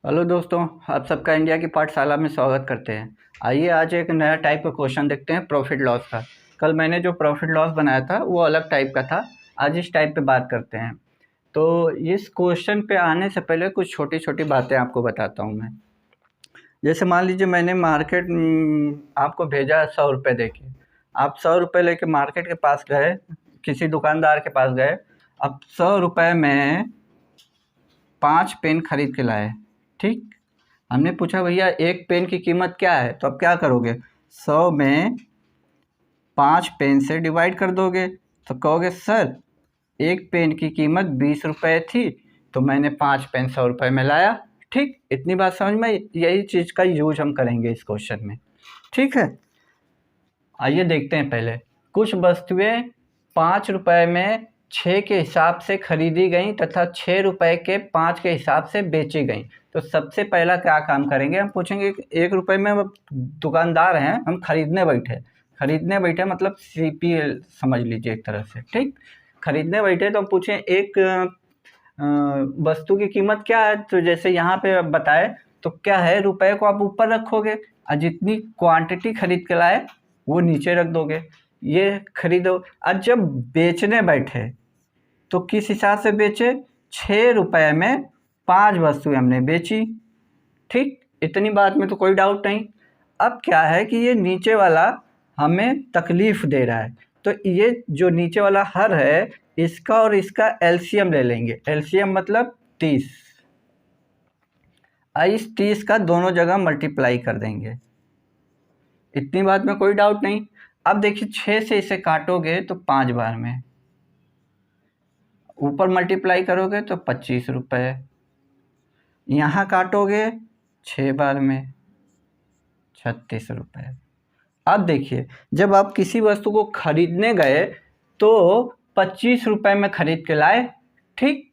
Hello दोस्तों, आप सबका इंडिया की पाठशाला में स्वागत करते हैं। आइए आज एक नया टाइप का क्वेश्चन देखते हैं प्रॉफिट लॉस का। कल मैंने जो प्रॉफिट लॉस बनाया था वो अलग टाइप का था, आज इस टाइप पे बात करते हैं। तो इस क्वेश्चन पे आने से पहले कुछ छोटी छोटी बातें आपको बताता हूँ मैं। जैसे मान लीजिए मैंने मार्केट आपको भेजा 100 रुपये दे के, आप 100 रुपये लेके मार्केट के पास गए, किसी दुकानदार के पास गए। अब 100 रुपये में 5 पेन खरीद के लाए। ठीक, हमने पूछा भैया एक पेन की कीमत क्या है, तो अब क्या करोगे, 100 में 5 पेन से डिवाइड कर दोगे। तो कहोगे सर एक पेन की कीमत 20 रुपये थी, तो मैंने 5 पेन 100 रुपये में लाया। ठीक, इतनी बात समझ में, यही चीज़ का यूज हम करेंगे इस क्वेश्चन में। ठीक है, आइए देखते हैं। पहले कुछ वस्तुएं 5 रुपये में 6 के हिसाब से खरीदी गई तथा 6 रुपये के 5 के हिसाब से बेची गई। तो सबसे पहला क्या काम करेंगे, हम पूछेंगे 1 रुपये में दुकानदार हैं, हम खरीदने बैठे मतलब CPL समझ लीजिए एक तरह से। ठीक, खरीदने बैठे तो हम पूछें एक वस्तु की कीमत क्या है, तो जैसे यहाँ पे बताए तो क्या है, रुपए को आप ऊपर रखोगे और जितनी क्वांटिटी खरीद के लाए वो नीचे रख दोगे। ये खरीदो। और जब बेचने बैठे तो किस हिसाब से बेचे, 6 रुपये में 5 वस्तुएं हमने बेची। ठीक, इतनी बात में तो कोई डाउट नहीं। अब क्या है कि ये नीचे वाला हमें तकलीफ दे रहा है, तो ये जो नीचे वाला हर है इसका और इसका एलसीएम ले लेंगे। एलसीएम मतलब 30। इस 30 का दोनों जगह मल्टीप्लाई कर देंगे। इतनी बात में कोई डाउट नहीं। अब देखिए 6 से इसे काटोगे तो 5 बार में, ऊपर मल्टीप्लाई करोगे तो 25 रुपये, यहाँ काटोगे 6 बार में 36 रुपये। अब देखिए जब आप किसी वस्तु को खरीदने गए तो 25 रुपये में खरीद के लाए। ठीक,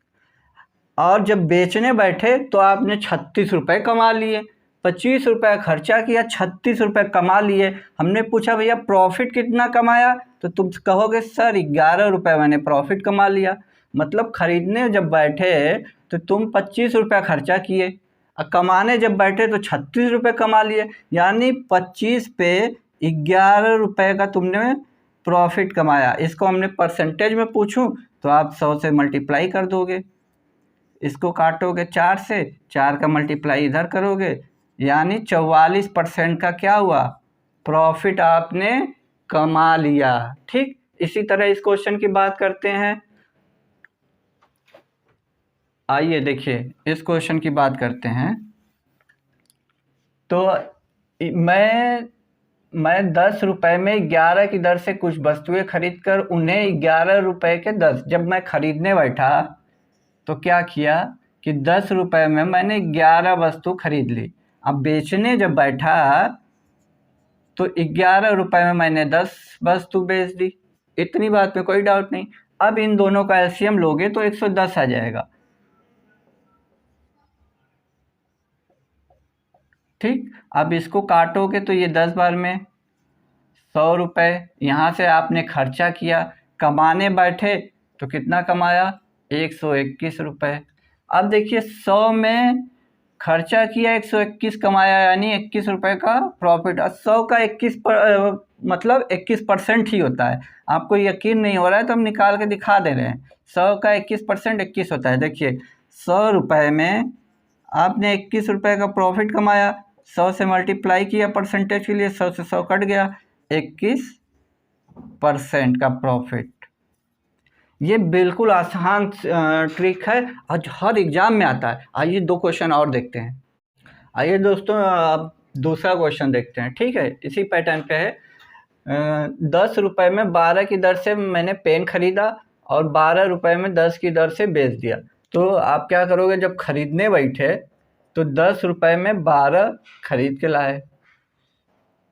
और जब बेचने बैठे तो आपने 36 रुपये कमा लिए। 25 रुपये खर्चा किया, 36 रुपये कमा लिए। हमने पूछा भैया प्रॉफिट कितना कमाया, तो तुम कहोगे सर 11 रुपये मैंने प्रॉफिट कमा लिया। मतलब खरीदने जब बैठे तो तुम 25 रुपये खर्चा किए और कमाने जब बैठे तो 36 रुपये कमा लिए, यानी 25 पे 11 रुपये का तुमने प्रॉफिट कमाया। इसको हमने परसेंटेज में पूछूं तो आप 100 से मल्टीप्लाई कर दोगे, इसको काटोगे 4 से, 4 का मल्टीप्लाई इधर करोगे, यानी 44% का क्या हुआ, प्रॉफिट आपने कमा लिया। ठीक, इसी तरह इस क्वेश्चन की बात करते हैं। आइए देखिए इस क्वेश्चन की बात करते हैं। तो मैं 10 रुपये में 11 की दर से कुछ वस्तुएं खरीद कर उन्हें 11 रुपये के 10, जब मैं खरीदने बैठा तो क्या किया कि 10 रुपये में मैंने 11 वस्तु खरीद ली। अब बेचने जब बैठा तो 11 रुपये में मैंने 10 वस्तु बेच दी। इतनी बात में कोई डाउट नहीं। अब इन दोनों का एलसीएम लोगे तो 110 आ जाएगा। ठीक, अब इसको काटोगे तो ये 10 बार में 100 रुपये, यहाँ से आपने खर्चा किया, कमाने बैठे तो कितना कमाया, 121 रुपये। अब देखिए 100 में खर्चा किया, 121 कमाया, यानी 21 रुपये का प्रॉफिट। 100 का 21 21% ही होता है। आपको यकीन नहीं हो रहा है तो हम निकाल के दिखा दे रहे हैं। 100 का 21% 21 होता है। देखिए 100 रुपये में आपने 21 रुपये का प्रॉफिट कमाया, 100 से मल्टीप्लाई किया परसेंटेज के लिए, 100 से 100 कट गया, 21% का प्रॉफिट। ये बिल्कुल आसान ट्रिक है और हर एग्जाम में आता है। आइए 2 क्वेश्चन और देखते हैं। आइए दोस्तों अब दूसरा क्वेश्चन देखते हैं। ठीक है, इसी पैटर्न पे है। 10 रुपये में 12 की दर से मैंने पेन खरीदा और 12 रुपये में 10 की दर से बेच दिया। तो आप क्या करोगे, जब खरीदने बैठे तो 10 रुपये में 12 खरीद के लाए,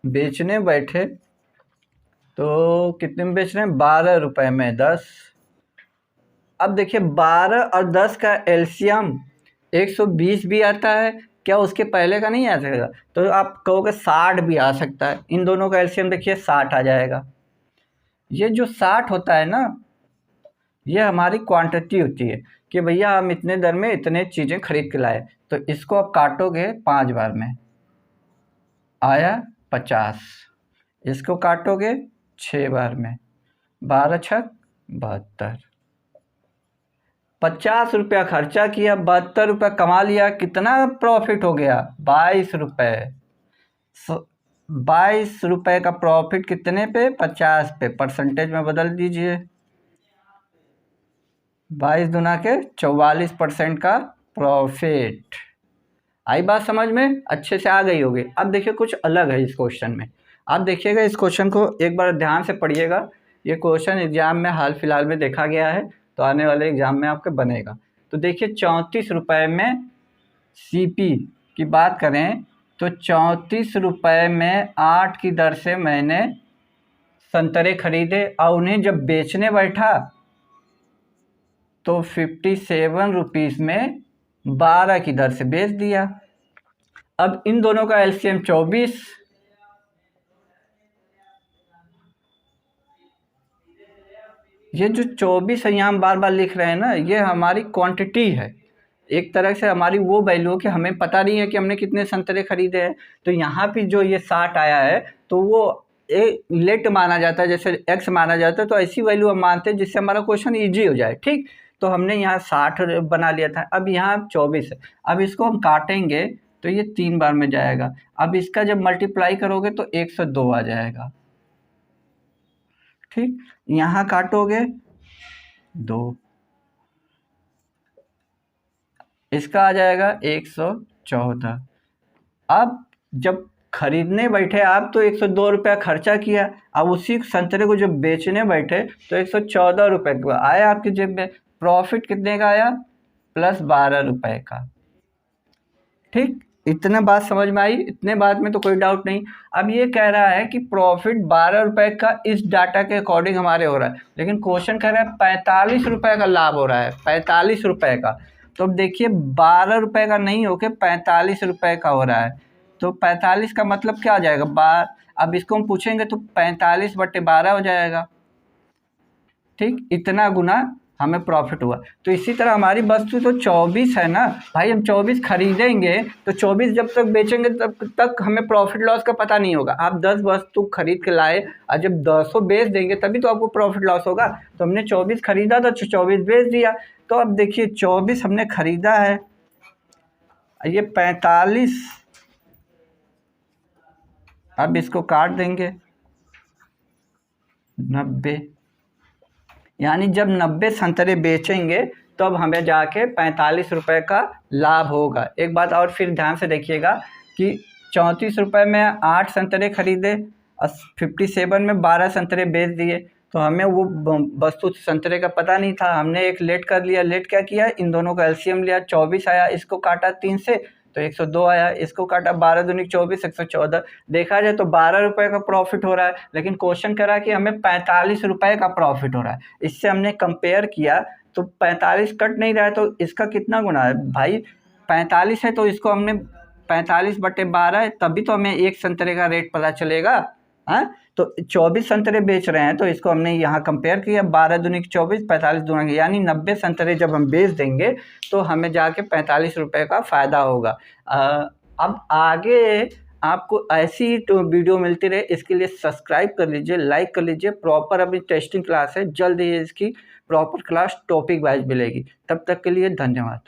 बेचने बैठे तो कितने में बेच रहे हैं, 12 रुपये में 10। अब देखिए 12 और 10 का एलसीएम 120 भी आता है क्या, उसके पहले का नहीं आ सकता, तो आप कहोगे 60 भी आ सकता है। इन दोनों का एलसीएम देखिए 60 आ जाएगा। ये जो 60 होता है ना, ये हमारी क्वांटिटी होती है। कि भैया हम इतने दर में इतने चीज़ें खरीद के लाए, तो इसको आप काटोगे 5 बार में, आया 50। इसको काटोगे 6 बार में, 12 छक 72। 50 रुपया खर्चा किया, 72 रुपया कमा लिया, कितना प्रॉफिट हो गया? 22 रुपये। 22 रुपये का प्रॉफिट कितने पे? 50 पे। परसेंटेज में बदल दीजिए, 22 दुना के 44% का प्रॉफिट। आई बात समझ में? अच्छे से आ गई होगी। अब देखिए कुछ अलग है इस क्वेश्चन में। आप देखिएगा इस क्वेश्चन को एक बार ध्यान से पढ़िएगा। ये क्वेश्चन एग्जाम में हाल फिलहाल में देखा गया है, तो आने वाले एग्जाम में आपके बनेगा। तो देखिए 34 रुपये में सीपी की बात करें तो 34 रुपये में 8 की दर से मैंने संतरे खरीदे और उन्हें जब बेचने बैठा तो 57 रुपीज़ में 12 की दर से बेच दिया। अब इन दोनों का एलसीएम 24, ये जो 24 है यहाँ हम बार बार लिख रहे हैं ना, ये हमारी क्वांटिटी है, एक तरह से हमारी वो वैल्यू कि हमें पता नहीं है कि हमने कितने संतरे खरीदे हैं। तो यहाँ पे जो ये 60 आया है तो वो लेट माना जाता है, जैसे एक्स माना जाता है, तो ऐसी वैल्यू हम मानते हैं जिससे हमारा क्वेश्चन ईजी हो जाए। ठीक, तो हमने यहाँ 60 बना लिया था, अब यहाँ 24 है। अब इसको हम काटेंगे तो ये 3 बार में जाएगा। अब इसका जब मल्टीप्लाई करोगे तो 102 आ जाएगा। ठीक, यहाँ काटोगे 2, इसका आ जाएगा 114। अब जब खरीदने बैठे आप तो 102 रुपया खर्चा किया, अब उसी संतरे को जब बेचने बैठे तो 114 रुपये का आया आपकी जेब में। प्रॉफिट कितने का आया? प्लस 12 रुपये का। ठीक, इतना बात समझ में आई? इतने बात में तो कोई डाउट नहीं। अब ये कह रहा है कि प्रॉफिट 12 रुपये का इस डाटा के अकॉर्डिंग हमारे हो रहा है, लेकिन क्वेश्चन कह रहा है 45 रुपये का लाभ हो रहा है, 45 रुपये का। तो अब देखिए 12 रुपये का नहीं होके 45 रुपये का हो रहा है, तो 45 का मतलब क्या आ जाएगा? अब इसको हम पूछेंगे तो 45/12 हो जाएगा। ठीक, इतना गुना हमें प्रॉफिट हुआ। तो इसी तरह हमारी वस्तु तो 24 है ना भाई, हम 24 खरीदेंगे तो 24 जब तक बेचेंगे तब तक हमें प्रॉफिट लॉस का पता नहीं होगा। आप 10 वस्तु खरीद के लाए और जब 10 बेच देंगे तभी तो आपको प्रॉफिट लॉस होगा। तो हमने 24 खरीदा था, 24 बेच दिया। तो अब देखिए 24 हमने खरीदा है, ये 45, अब इसको काट देंगे 90, यानी जब 90 संतरे बेचेंगे तो अब हमें जाके 45 रुपये का लाभ होगा। एक बात और फिर ध्यान से देखिएगा कि 34 रुपये में 8 संतरे खरीदे और 57 में 12 संतरे बेच दिए, तो हमें वो वस्तु संतरे का पता नहीं था, हमने एक लेट कर लिया। लेट क्या किया? इन दोनों का एलसीएम लिया, 24 आया, इसको काटा 3 से तो 102 आया, इसको काटा 12 दूनी 24, 114। देखा जाए तो 12 रुपये का प्रॉफिट हो रहा है, लेकिन क्वेश्चन कह रहा है कि हमें 45 रुपये का प्रॉफिट हो रहा है। इससे हमने कंपेयर किया तो 45 कट नहीं रहा है, तो इसका कितना गुना है भाई? 45 है तो इसको हमने 45/12 है, तभी तो हमें एक संतरे का रेट पता चलेगा। हाँ, तो 24 संतरे बेच रहे हैं तो इसको हमने यहाँ कंपेयर किया, 12 दूनी 24, 45 दूना, यानी 90 संतरे जब हम बेच देंगे तो हमें जाके 45 रुपये का फ़ायदा होगा। अब आगे आपको ऐसी तो वीडियो मिलती रहे, इसके लिए सब्सक्राइब कर लीजिए, लाइक कर लीजिए। प्रॉपर अभी टेस्टिंग क्लास है, जल्द ही इसकी प्रॉपर क्लास टॉपिक वाइज मिलेगी। तब तक के लिए धन्यवाद।